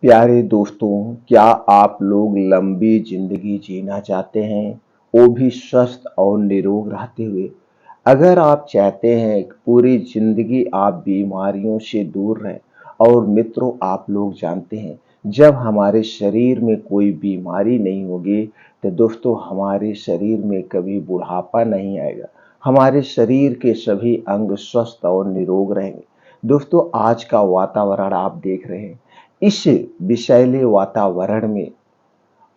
प्यारे दोस्तों, क्या आप लोग लंबी जिंदगी जीना चाहते हैं, वो भी स्वस्थ और निरोग रहते हुए? अगर आप चाहते हैं कि पूरी जिंदगी आप बीमारियों से दूर रहें, और मित्रों आप लोग जानते हैं, जब हमारे शरीर में कोई बीमारी नहीं होगी, तो दोस्तों हमारे शरीर में कभी बुढ़ापा नहीं आएगा। हमारे शरीर के सभी अंग स्वस्थ और निरोग रहेंगे। दोस्तों आज का वातावरण आप देख रहे हैं, इस विषैले वातावरण में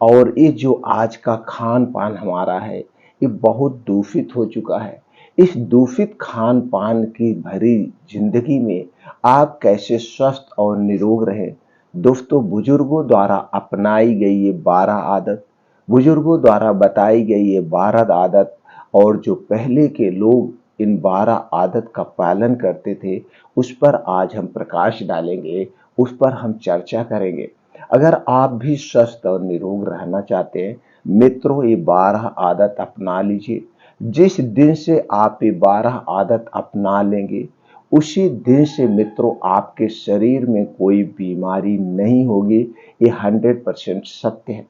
और ये जो आज का खान पान हमारा है, ये बहुत दूषित हो चुका है। इस दूषित खान पान की भरी जिंदगी में आप कैसे स्वस्थ और निरोग रहें? दोस्तों बुजुर्गों द्वारा अपनाई गई ये 12 आदत, बुजुर्गों द्वारा बताई गई ये 12 आदत, और जो पहले के लोग इन 12 आदत का पालन करते थे, उस पर आज हम प्रकाश डालेंगे, उस पर हम चर्चा करेंगे। अगर आप भी स्वस्थ और निरोग रहना चाहते हैं, मित्रों ये 12 आदत अपना लीजिए। जिस दिन से आप ये 12 आदत अपना लेंगे, उसी दिन से मित्रों आपके शरीर में कोई बीमारी नहीं होगी। ये 100% सत्य है।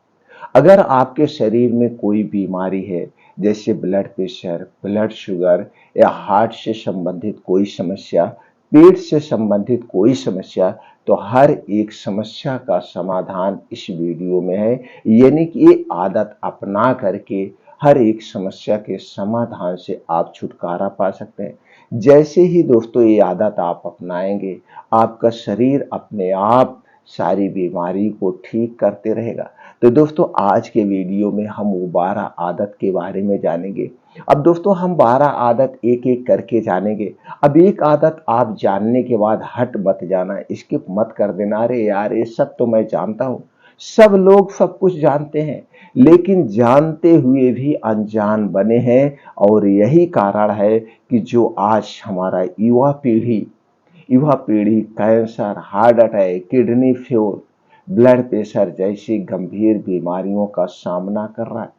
अगर आपके शरीर में कोई बीमारी है, जैसे ब्लड प्रेशर, ब्लड शुगर या हार्ट से संबंधित कोई समस्या, पेट से संबंधित कोई समस्या, तो हर एक समस्या का समाधान इस वीडियो में है। यानी कि ये आदत अपना करके हर एक समस्या के समाधान से आप छुटकारा पा सकते हैं। जैसे ही दोस्तों ये आदत आप अपनाएंगे, आपका शरीर अपने आप सारी बीमारी को ठीक करते रहेगा। तो दोस्तों आज के वीडियो में हम वो 12 आदत के बारे में जानेंगे। अब दोस्तों हम 12 आदत एक एक करके जानेंगे। अब एक आदत आप जानने के बाद हट मत जाना, स्किप मत कर देना, अरे यार ये सब तो मैं जानता हूँ। सब लोग सब कुछ जानते हैं, लेकिन जानते हुए भी अनजान बने हैं। और यही कारण है कि जो आज हमारा युवा पीढ़ी cancer, heart attack, kidney fail, blood pressure जैसी गंभीर बीमारियों का सामना कर रहा है।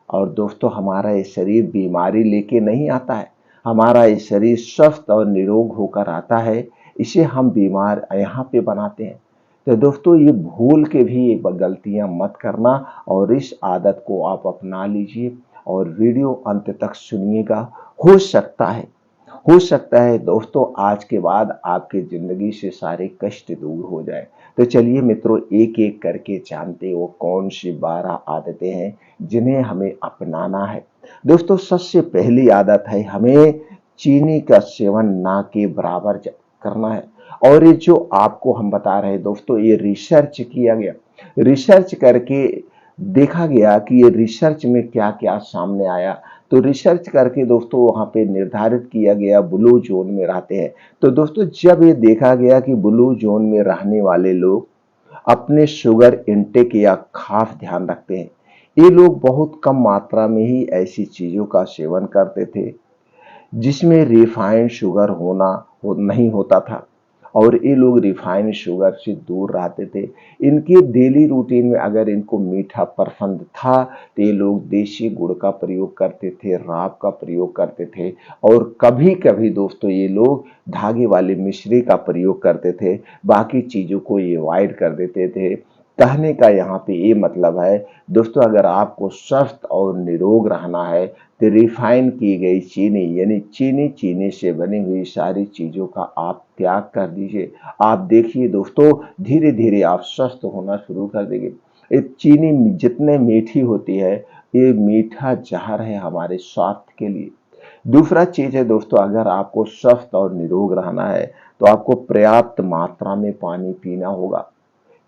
और दोस्तों हमारा ये शरीर बीमारी लेके नहीं आता है, हमारा ये शरीर स्वस्थ और निरोग होकर आता है। इसे हम बीमार यहाँ पे बनाते हैं। तो दोस्तों ये भूल के भी ये गलतियां मत करना, और इस आदत को आप अपना लीजिए और वीडियो अंत तक सुनिएगा। हो सकता है दोस्तों आज के बाद आपकी जिंदगी से सारे कष्ट दूर हो जाए। तो चलिए मित्रों एक एक करके जानते वो कौन सी 12 आदतें हैं जिन्हें हमें अपनाना है। दोस्तों सबसे पहली आदत है, हमें चीनी का सेवन ना के बराबर करना है। और ये जो आपको हम बता रहे हैं दोस्तों, ये रिसर्च किया गया, रिसर्च करके देखा गया कि ये रिसर्च में क्या क्या सामने आया। तो रिसर्च करके दोस्तों वहां पे निर्धारित किया गया ब्लू जोन में रहते हैं। तो दोस्तों जब ये देखा गया कि ब्लू जोन में रहने वाले लोग अपने शुगर इनटेक या खास ध्यान रखते हैं, ये लोग बहुत कम मात्रा में ही ऐसी चीजों का सेवन करते थे जिसमें रिफाइंड शुगर नहीं होता था, और ये लोग रिफाइंड शुगर से दूर रहते थे। इनके डेली रूटीन में अगर इनको मीठा पसंद था, तो ये लोग देसी गुड़ का प्रयोग करते थे, राब का प्रयोग करते थे, और कभी कभी दोस्तों ये लोग धागे वाले मिश्री का प्रयोग करते थे। बाकी चीज़ों को ये अवॉइड कर देते थे। कहने का यहाँ पे ये मतलब है दोस्तों, अगर आपको स्वस्थ और निरोग रहना है, तो रिफाइन की गई चीनी यानी चीनी से बनी हुई सारी चीज़ों का आप त्याग कर दीजिए। आप देखिए दोस्तों धीरे धीरे आप स्वस्थ होना शुरू कर देंगे। ये चीनी जितने मीठी होती है, ये मीठा जहर है हमारे स्वास्थ्य के लिए। दूसरा चीज़ है दोस्तों, अगर आपको स्वस्थ और निरोग रहना है, तो आपको पर्याप्त मात्रा में पानी पीना होगा,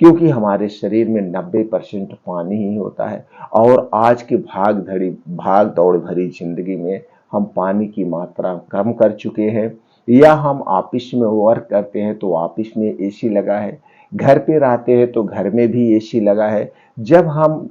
क्योंकि हमारे शरीर में 90% पानी ही होता है। और आज की भाग दौड़ भरी जिंदगी में हम पानी की मात्रा कम कर चुके हैं। या हम ऑफिस में वर्क करते हैं तो ऑफिस में एसी लगा है, घर पे रहते हैं तो घर में भी एसी लगा है। जब हम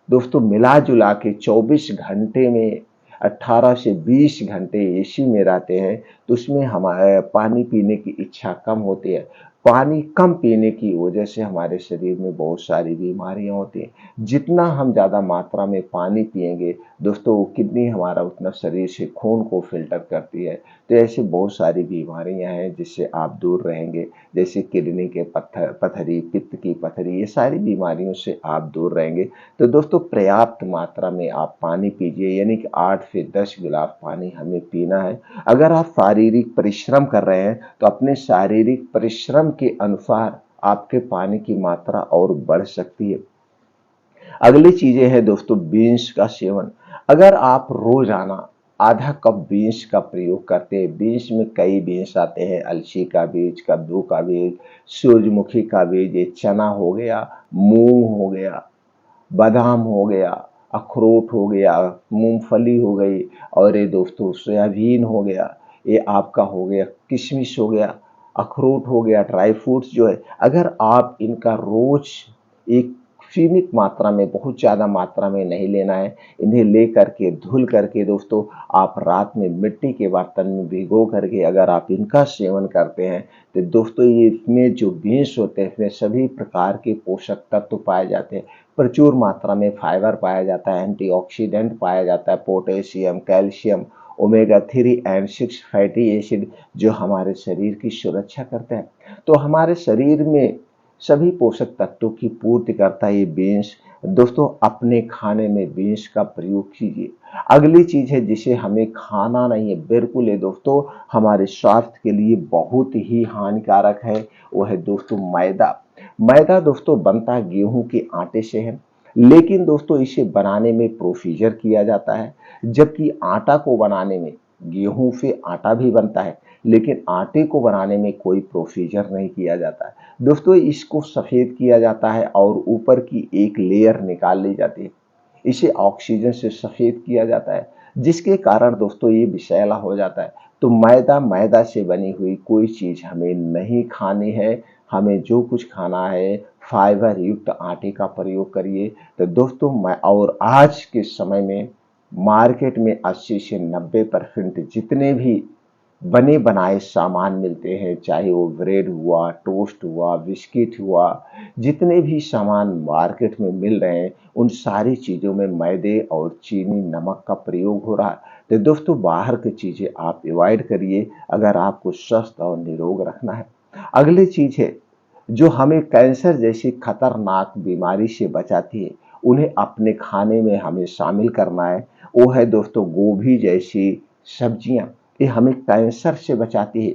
दोस्तों मिला जुला के 24 घंटे में 18 से 20 घंटे एसी में रहते हैं, तो उसमें हमारे पानी पीने की इच्छा कम होती है। पानी कम पीने की वजह से हमारे शरीर में बहुत सारी बीमारियां होती हैं। जितना हम ज़्यादा मात्रा में पानी पिएंगे दोस्तों, वो किडनी हमारा उतना शरीर से खून को फिल्टर करती है। तो ऐसे बहुत सारी बीमारियां हैं जिससे आप दूर रहेंगे, जैसे किडनी के पत्थर पथरी, पित्त की पथरी, ये सारी बीमारियों से आप दूर रहेंगे। तो दोस्तों पर्याप्त मात्रा में आप पानी पीजिए, यानी कि 8 से 10 गिलास पानी हमें पीना है। अगर आप शारीरिक परिश्रम कर रहे हैं तो अपने शारीरिक परिश्रम के अनुसार आपके पानी की मात्रा और बढ़ सकती है। अगली चीजें हैं दोस्तों बीन्स का सेवन। अगर आप रोजाना आधा कप बीन्स का प्रयोग करते हैं, बीन्स में कई बीन्स आते हैं, अलसी का बीज, कद्दू का बीज, सूरजमुखी का बीज, ये चना हो गया, मूंग हो गया, बादाम हो गया, अखरोट हो गया, मूंगफली हो गई, और ये दोस्तों सोयाबीन हो गया, ये आपका हो गया किशमिश हो गया, अखरोट हो गया, ड्राई फ्रूट्स जो है, अगर आप इनका रोज एक सीमित मात्रा में, बहुत ज़्यादा मात्रा में नहीं लेना है, इन्हें ले करके धुल करके दोस्तों आप रात में मिट्टी के बर्तन में भिगो करके अगर आप इनका सेवन करते हैं तो दोस्तों ये इसमें जो बीन्स होते हैं इसमें सभी प्रकार के पोषक तत्व पाए जाते हैं। प्रचुर मात्रा में फाइबर पाया जाता है, एंटीऑक्सीडेंट पाया जाता है, potassium, calcium, omega 3 and 6 fatty acid जो हमारे शरीर की सुरक्षा करते हैं। तो हमारे शरीर में सभी पोषक तत्वों की पूर्ति करता है ये बीन्स। दोस्तों अपने खाने में बीन्स का प्रयोग कीजिए। अगली चीज है जिसे हमें खाना नहीं है, बिल्कुल है दोस्तों, हमारे स्वास्थ्य के लिए बहुत ही हानिकारक है, वो है दोस्तों मैदा। मैदा दोस्तों बनता गेहूं के आटे से है, लेकिन दोस्तों इसे बनाने में प्रोसीजर किया जाता है, जबकि आटा को बनाने में, गेहूं से आटा भी बनता है लेकिन आटे को बनाने में कोई प्रोसीजर नहीं किया जाता है। दोस्तों इसको सफेद किया जाता है और ऊपर की एक लेयर निकाल ली जाती है, इसे ऑक्सीजन से सफेद किया जाता है, जिसके कारण दोस्तों ये विषैला हो जाता है। तो मैदा, मैदा से बनी हुई कोई चीज हमें नहीं खानी है। हमें जो कुछ खाना है फाइबर युक्त आटे का प्रयोग करिए। तो दोस्तों मैं, और आज के समय में मार्केट में 80 से 90% जितने भी बने बनाए सामान मिलते हैं, चाहे वो ब्रेड हुआ, टोस्ट हुआ, बिस्किट हुआ, जितने भी सामान मार्केट में मिल रहे हैं उन सारी चीज़ों में मैदे और चीनी, नमक का प्रयोग हो रहा है। तो दोस्तों बाहर की चीज़ें आप अवॉइड करिए अगर आपको स्वस्थ और निरोग रखना है। अगली चीज़ है जो हमें कैंसर जैसी खतरनाक बीमारी से बचाती है, उन्हें अपने खाने में हमें शामिल करना है। वो है दोस्तों गोभी जैसी सब्जियां, ये हमें कैंसर से बचाती है।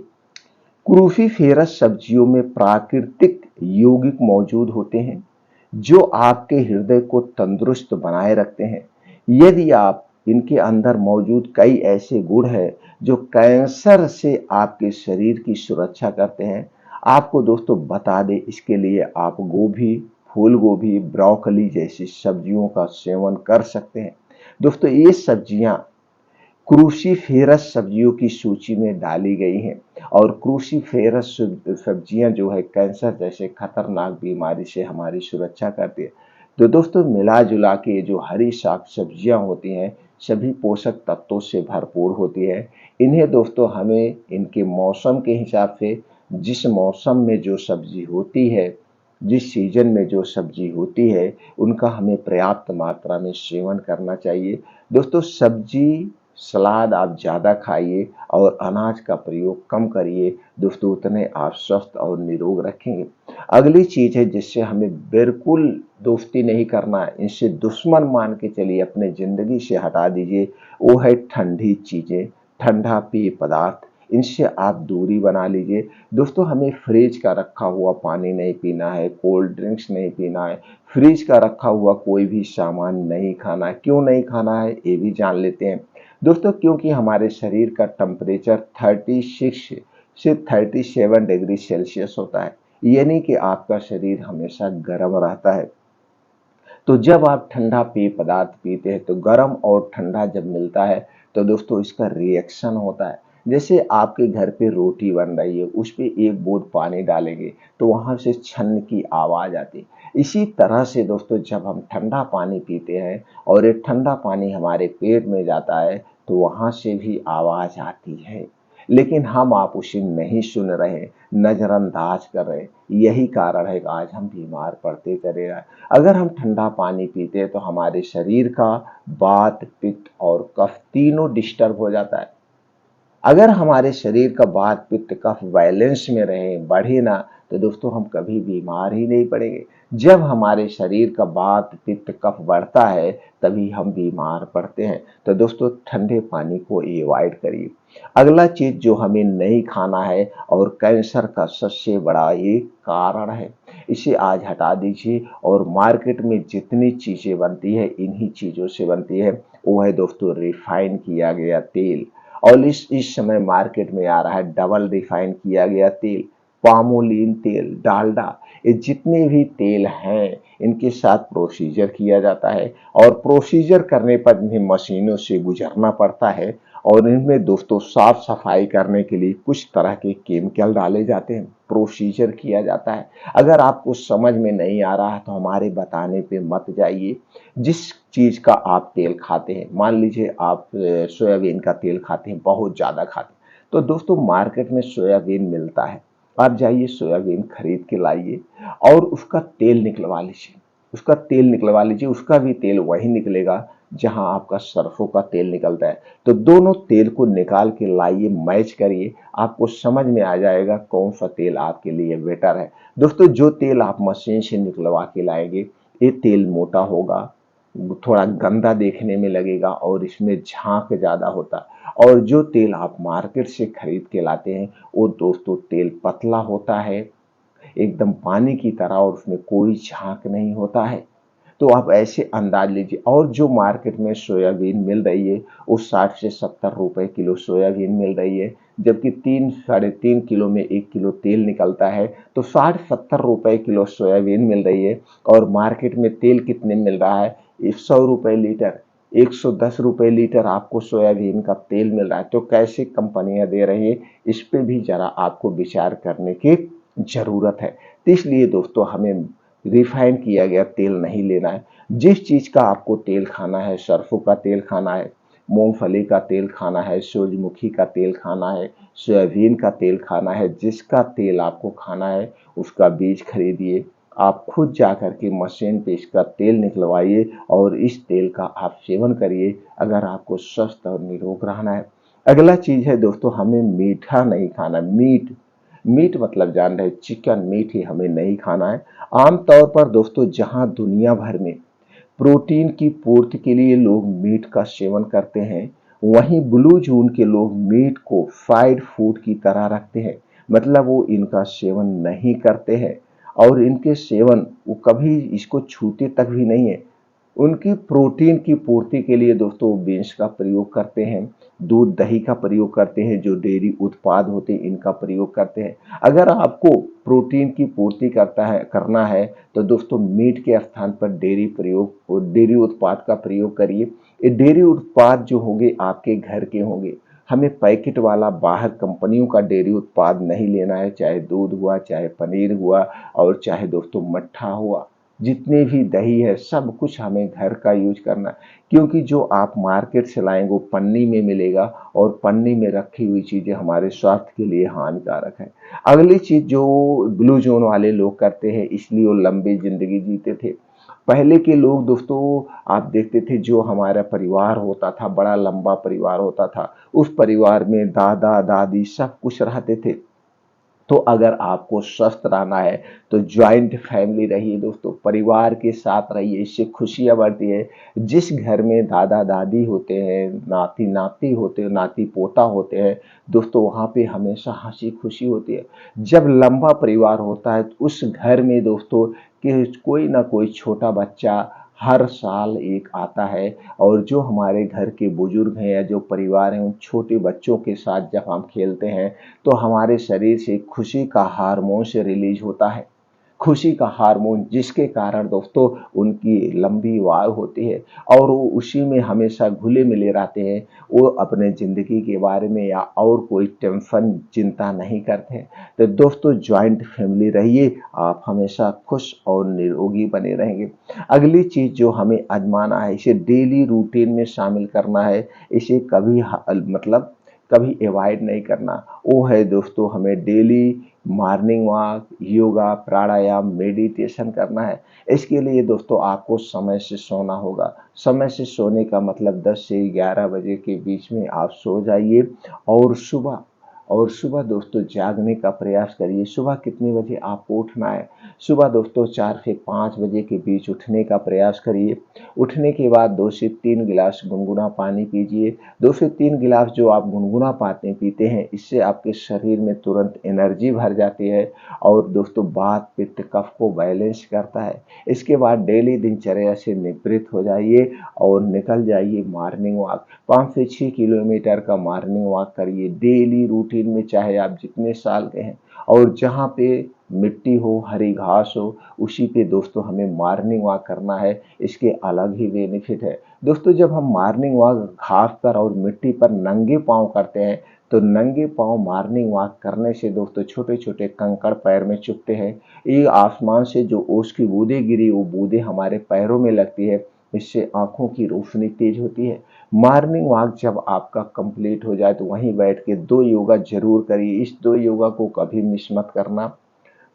क्रूसीफेरस सब्जियों में प्राकृतिक यौगिक मौजूद होते हैं जो आपके हृदय को तंदुरुस्त बनाए रखते हैं। यदि आप इनके अंदर मौजूद कई ऐसे गुण हैं जो कैंसर से आपके शरीर की सुरक्षा करते हैं। आपको दोस्तों बता दें, इसके लिए आप गोभी, फूल गोभी, ब्रोकली जैसी सब्जियों का सेवन कर सकते हैं। दोस्तों ये सब्जियां क्रूसीफेरस सब्जियों की सूची में डाली गई हैं, और क्रूसीफेरस सब्जियां जो है कैंसर जैसे खतरनाक बीमारी से हमारी सुरक्षा करती है। तो दोस्तों मिला जुला के जो हरी साग सब्जियां होती हैं सभी पोषक तत्वों से भरपूर होती है। इन्हें दोस्तों हमें इनके मौसम के हिसाब से, जिस मौसम में जो सब्जी होती है, जिस सीजन में जो सब्जी होती है, उनका हमें पर्याप्त मात्रा में सेवन करना चाहिए। दोस्तों सब्जी सलाद आप ज़्यादा खाइए और अनाज का प्रयोग कम करिए, दोस्तों उतने आप स्वस्थ और निरोग रखेंगे। अगली चीज़ है जिससे हमें बिल्कुल दोस्ती नहीं करना है, इनसे दुश्मन मान के चलिए, अपने ज़िंदगी से हटा दीजिए, वो है ठंडी चीज़ें, ठंडा पेय पदार्थ, इनसे आप दूरी बना लीजिए। दोस्तों हमें फ्रिज का रखा हुआ पानी नहीं पीना है, कोल्ड ड्रिंक्स नहीं पीना है, फ्रिज का रखा हुआ कोई भी सामान नहीं खाना है। क्यों नहीं खाना है ये भी जान लेते हैं दोस्तों, क्योंकि हमारे शरीर का टेम्परेचर 36 से 37 डिग्री सेल्सियस होता है, यानी कि आपका शरीर हमेशा गर्म रहता है। तो जब आप ठंडा पेय पदार्थ पीते हैं तो गर्म और ठंडा जब मिलता है तो दोस्तों इसका रिएक्शन होता है। जैसे आपके घर पे रोटी बन रही है, उस पे एक बूंद पानी डालेंगे तो वहां से छन की आवाज आती है। इसी तरह से दोस्तों जब हम ठंडा पानी पीते हैं और ये ठंडा पानी हमारे पेट में जाता है तो वहां से भी आवाज आती है। लेकिन हम आप उसे नहीं सुन रहे, नज़रअंदाज कर रहे। यही कारण है कि आज हम बीमार पड़ते चले रहे। अगर हम ठंडा पानी पीते हैं तो हमारे शरीर का वात, पित्त और कफ तीनों डिस्टर्ब हो जाता है। अगर हमारे शरीर का वात, पित्त, कफ बैलेंस में रहे, बढ़े ना, तो दोस्तों हम कभी बीमार ही नहीं पड़ेंगे। जब हमारे शरीर का वात, पित्त, कफ बढ़ता है तभी हम बीमार पड़ते हैं। तो दोस्तों ठंडे पानी को अवॉइड करिए। अगला चीज जो हमें नहीं खाना है और कैंसर का सबसे बड़ा ये कारण है, इसे आज हटा दीजिए। और मार्केट में जितनी चीजें बनती है इन्हीं चीजों से बनती है, वो है दोस्तों रिफाइन किया गया तेल। और इस समय मार्केट में आ रहा है डबल रिफाइन किया गया तेल, पामोलिन तेल, डालडा। ये जितने भी तेल हैं इनके साथ प्रोसीजर किया जाता है और प्रोसीजर करने पर इन्हें मशीनों से गुजरना पड़ता है और इनमें दोस्तों साफ सफाई करने के लिए कुछ तरह के केमिकल डाले जाते हैं, प्रोसीजर किया जाता है। अगर आपको समझ में नहीं आ रहा है तो हमारे बताने पे मत जाइए। जिस चीज का आप तेल खाते हैं, मान लीजिए आप सोयाबीन का तेल खाते हैं, बहुत ज्यादा खाते हैं, तो दोस्तों मार्केट में सोयाबीन मिलता है, आप जाइए सोयाबीन खरीद के लाइए और उसका तेल निकलवा लीजिए। उसका भी तेल वही निकलेगा जहां आपका सरसों का तेल निकलता है। तो दोनों तेल को निकाल के लाइए, मैच करिए, आपको समझ में आ जाएगा कौन सा तेल आपके लिए बेटर है। दोस्तों जो तेल आप मशीन से निकलवा के लाएंगे ये तेल मोटा होगा, थोड़ा गंदा देखने में लगेगा और इसमें झाग ज्यादा होता। और जो तेल आप मार्केट से खरीद के लाते हैं वो दोस्तों तेल पतला होता है, एकदम पानी की तरह, और उसमें कोई झाग नहीं होता है। तो आप ऐसे अंदाज लीजिए। और जो मार्केट में सोयाबीन मिल रही है वो 60 से 70 रुपए किलो सोयाबीन मिल रही है, जबकि 3-3.5 किलो में 1 किलो तेल निकलता है। तो 60-70 रुपए किलो सोयाबीन मिल रही है और मार्केट में तेल कितने मिल रहा है, 100 रुपए लीटर, 110 रुपए लीटर आपको सोयाबीन का तेल मिल रहा है। तो कैसे कंपनियां दे रही है, इस पे भी जरा आपको विचार करने की जरूरत है। तो इसलिए दोस्तों हमें रिफाइन किया गया तेल नहीं लेना है। जिस चीज का आपको तेल खाना है, सरसों का तेल खाना है, मूंगफली का तेल खाना है, सूरजमुखी का तेल खाना है, सोयाबीन का तेल खाना है, जिसका तेल आपको खाना है उसका बीज खरीदिए, आप खुद जाकर के मशीन पे इसका तेल निकलवाइए और इस तेल का आप सेवन करिए अगर आपको स्वस्थ और निरोग रहना है। अगला चीज है दोस्तों, हमें मीठा नहीं खाना। मीट मीट मतलब जान रहे, चिकन मीट ही हमें नहीं खाना है। आमतौर पर दोस्तों जहां दुनिया भर में प्रोटीन की पूर्ति के लिए लोग मीट का सेवन करते हैं, वहीं ब्लू जोन के लोग मीट को फ्राइड फूड की तरह रखते हैं। मतलब वो इनका सेवन नहीं करते हैं और इनके सेवन वो कभी इसको छूते तक भी नहीं है। उनकी प्रोटीन की पूर्ति के लिए दोस्तों बीन्स का प्रयोग करते हैं, दूध दही का प्रयोग करते हैं, जो डेयरी उत्पाद होते हैं इनका प्रयोग करते हैं। अगर आपको प्रोटीन की पूर्ति करना है तो दोस्तों मीट के स्थान पर डेयरी उत्पाद का प्रयोग करिए। ये डेयरी उत्पाद जो होंगे आपके घर के होंगे। हमें पैकेट वाला बाहर कंपनियों का डेयरी उत्पाद नहीं लेना है, चाहे दूध हुआ, चाहे पनीर हुआ और चाहे दोस्तों मट्ठा हुआ, जितने भी दही है सब कुछ हमें घर का यूज करना है। क्योंकि जो आप मार्केट से लाएंगे वो पन्नी में मिलेगा और पन्नी में रखी हुई चीजें हमारे स्वास्थ्य के लिए हानिकारक है। अगली चीज जो ब्लू जोन वाले लोग करते हैं इसलिए वो लंबी जिंदगी जीते थे। पहले के लोग दोस्तों आप देखते थे जो हमारा परिवार होता था, बड़ा लंबा परिवार होता था, उस परिवार में दादा दादी सब कुछ रहते थे। तो अगर आपको स्वस्थ रहना है तो ज्वाइंट फैमिली रहिए दोस्तों, परिवार के साथ रहिए, इससे खुशियां बढ़ती है। जिस घर में दादा दादी होते हैं, नाती नाती होते हैं, नाती पोता होते हैं दोस्तों, वहां पे हमेशा हंसी खुशी होती है। जब लंबा परिवार होता है तो उस घर में दोस्तों कि कोई ना कोई छोटा बच्चा हर साल एक आता है और जो हमारे घर के बुजुर्ग हैं या जो परिवार हैं उन छोटे बच्चों के साथ जब हम खेलते हैं तो हमारे शरीर से खुशी का हार्मोन से रिलीज होता है, खुशी का हार्मोन, जिसके कारण दोस्तों उनकी लंबी आयु होती है और वो उसी में हमेशा घुले मिले रहते हैं। वो अपने जिंदगी के बारे में या और कोई टेंशन चिंता नहीं करते हैं। तो दोस्तों ज्वाइंट फैमिली रहिए, आप हमेशा खुश और निरोगी बने रहेंगे। अगली चीज जो हमें आजमाना है, इसे डेली रूटीन में शामिल करना है। इसे कभी मतलब कभी अवॉइड नहीं करना, वो है दोस्तों हमें डेली मॉर्निंग वॉक, योगा, प्राणायाम, मेडिटेशन करना है। इसके लिए दोस्तों आपको समय से सोना होगा। समय से सोने का मतलब 10 से 11 बजे के बीच में आप सो जाइए और सुबह दोस्तों जागने का प्रयास करिए। सुबह कितने बजे आपको उठना है? सुबह दोस्तों 4 से 5 बजे के बीच उठने का प्रयास करिए। उठने के बाद 2 से 3 गिलास गुनगुना पानी पीजिए। 2 से 3 गिलास जो आप गुनगुना पानी पीते हैं, इससे आपके शरीर में तुरंत एनर्जी भर जाती है और दोस्तों वात, पित्त, कफ को बैलेंस करता है। इसके बाद डेली दिनचर्या से निवृत्त हो जाइए और निकल जाइए मॉर्निंग वॉक। 5 से 6 किलोमीटर का मॉर्निंग वॉक करिए डेली रूटीन में, चाहे आप जितने साल के हैं। और जहाँ पे मिट्टी हो, हरी घास हो, उसी पे दोस्तों हमें मॉर्निंग वॉक करना है। इसके अलग ही बेनिफिट है दोस्तों। जब हम मॉर्निंग वॉक घास पर और मिट्टी पर नंगे पांव करते हैं, तो नंगे पांव मॉर्निंग वॉक करने से दोस्तों छोटे छोटे कंकड़ पैर में चुभते हैं। ये आसमान से जो ओस की बूंदें गिरी, वो बूंदें हमारे पैरों में लगती है। इससे आंखों की रोशनी तेज होती है। मॉर्निंग वॉक जब आपका कंप्लीट हो जाए, तो वहीं बैठ के 2 योगा जरूर करिए। इस 2 योगा को कभी मिस मत करना।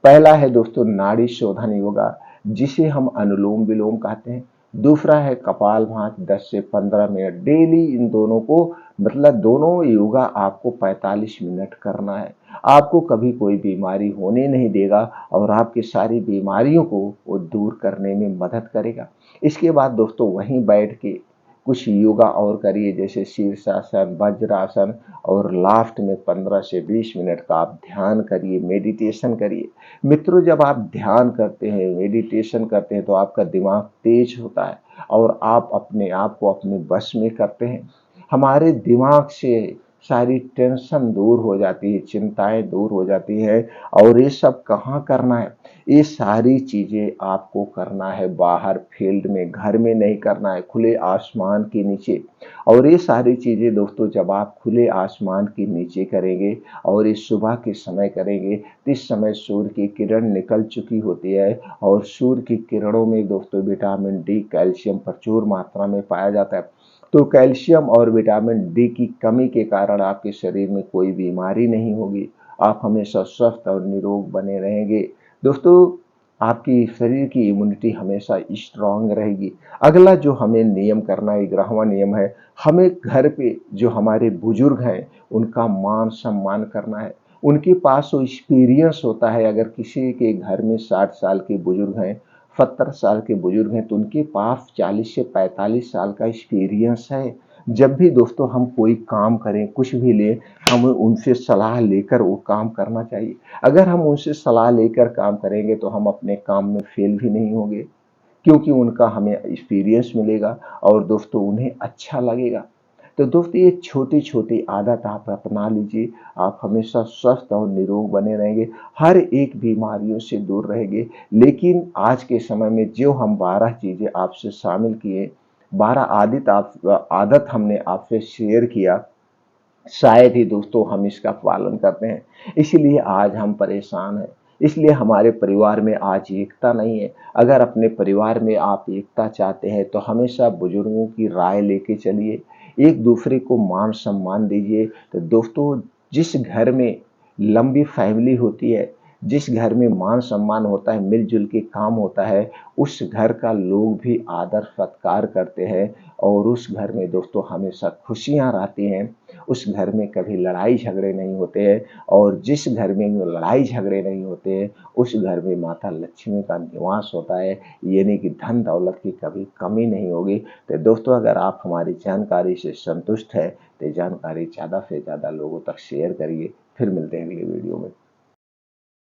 पहला है दोस्तों नाड़ी शोधन योगा, जिसे हम अनुलोम विलोम कहते हैं। दूसरा है कपालभाति, 10 से 15 मिनट डेली। इन दोनों को मतलब दोनों योगा आपको 45 मिनट करना है। आपको कभी कोई बीमारी होने नहीं देगा और आपकी सारी बीमारियों को वो दूर करने में मदद करेगा। इसके बाद दोस्तों वहीं बैठ के कुछ योगा और करिए, जैसे शीर्षासन, वज्रासन, और लास्ट में 15 से 20 मिनट का आप ध्यान करिए, मेडिटेशन करिए। मित्रों, जब आप ध्यान करते हैं, मेडिटेशन करते हैं, तो आपका दिमाग तेज होता है और आप अपने आप को अपने बस में करते हैं। हमारे दिमाग से सारी टेंशन दूर हो जाती है, चिंताएं दूर हो जाती है। और ये सब कहाँ करना है? ये सारी चीजें आपको करना है बाहर फील्ड में, घर में नहीं करना है, खुले आसमान के नीचे। और ये सारी चीजें दोस्तों जब आप खुले आसमान के नीचे करेंगे और इस सुबह के समय करेंगे, तो इस समय सूर्य की किरण निकल चुकी होती है और सूर्य की किरणों में दोस्तों विटामिन डी, कैल्शियम प्रचुर मात्रा में पाया जाता है। तो कैल्शियम और विटामिन डी की कमी के कारण आपके शरीर में कोई बीमारी नहीं होगी। आप हमेशा स्वस्थ और निरोग बने रहेंगे। दोस्तों, आपकी शरीर की इम्यूनिटी हमेशा स्ट्रांग रहेगी। अगला जो हमें नियम करना है, 11वां नियम है, हमें घर पे जो हमारे बुजुर्ग हैं उनका मान सम्मान करना है। उनके पास वो एक्सपीरियंस होता है। अगर किसी के घर में 60 साल के बुजुर्ग हैं, 70 साल के बुजुर्ग हैं, तो उनके पास 40 से 45 साल का एक्सपीरियंस है। जब भी दोस्तों हम कोई काम करें, कुछ भी लें, हमें उनसे सलाह लेकर वो काम करना चाहिए। अगर हम उनसे सलाह लेकर काम करेंगे, तो हम अपने काम में फेल भी नहीं होंगे, क्योंकि उनका हमें एक्सपीरियंस मिलेगा और दोस्तों उन्हें अच्छा लगेगा। तो दोस्तों, ये छोटी छोटी आदत आप अपना लीजिए। आप हमेशा स्वस्थ और निरोग बने रहेंगे, हर एक बीमारियों से दूर रहेंगे। लेकिन आज के समय में जो हम 12 चीजें आपसे शामिल किए, 12 आदत हमने आपसे शेयर किया, शायद ही दोस्तों हम इसका पालन करते हैं। इसलिए आज हम परेशान हैं। इसलिए हमारे परिवार में आज एकता नहीं है। अगर अपने परिवार में आप एकता चाहते हैं, तो हमेशा बुजुर्गों की राय लेके चलिए, एक दूसरे को मान सम्मान दीजिए। तो दोस्तों, जिस घर में लंबी फैमिली होती है, जिस घर में मान सम्मान होता है, मिलजुल के काम होता है, उस घर का लोग भी आदर सत्कार करते हैं और उस घर में दोस्तों हमेशा खुशियां रहती हैं। उस घर में कभी लड़ाई झगड़े नहीं होते हैं। और जिस घर में लड़ाई झगड़े नहीं होते हैं, उस घर में माता लक्ष्मी का निवास होता है, यानी कि धन दौलत की कभी कमी नहीं होगी। तो दोस्तों, अगर आप हमारी जानकारी से संतुष्ट हैं, तो जानकारी ज़्यादा से ज़्यादा लोगों तक शेयर करिए। फिर मिलते हैं अगले वीडियो में।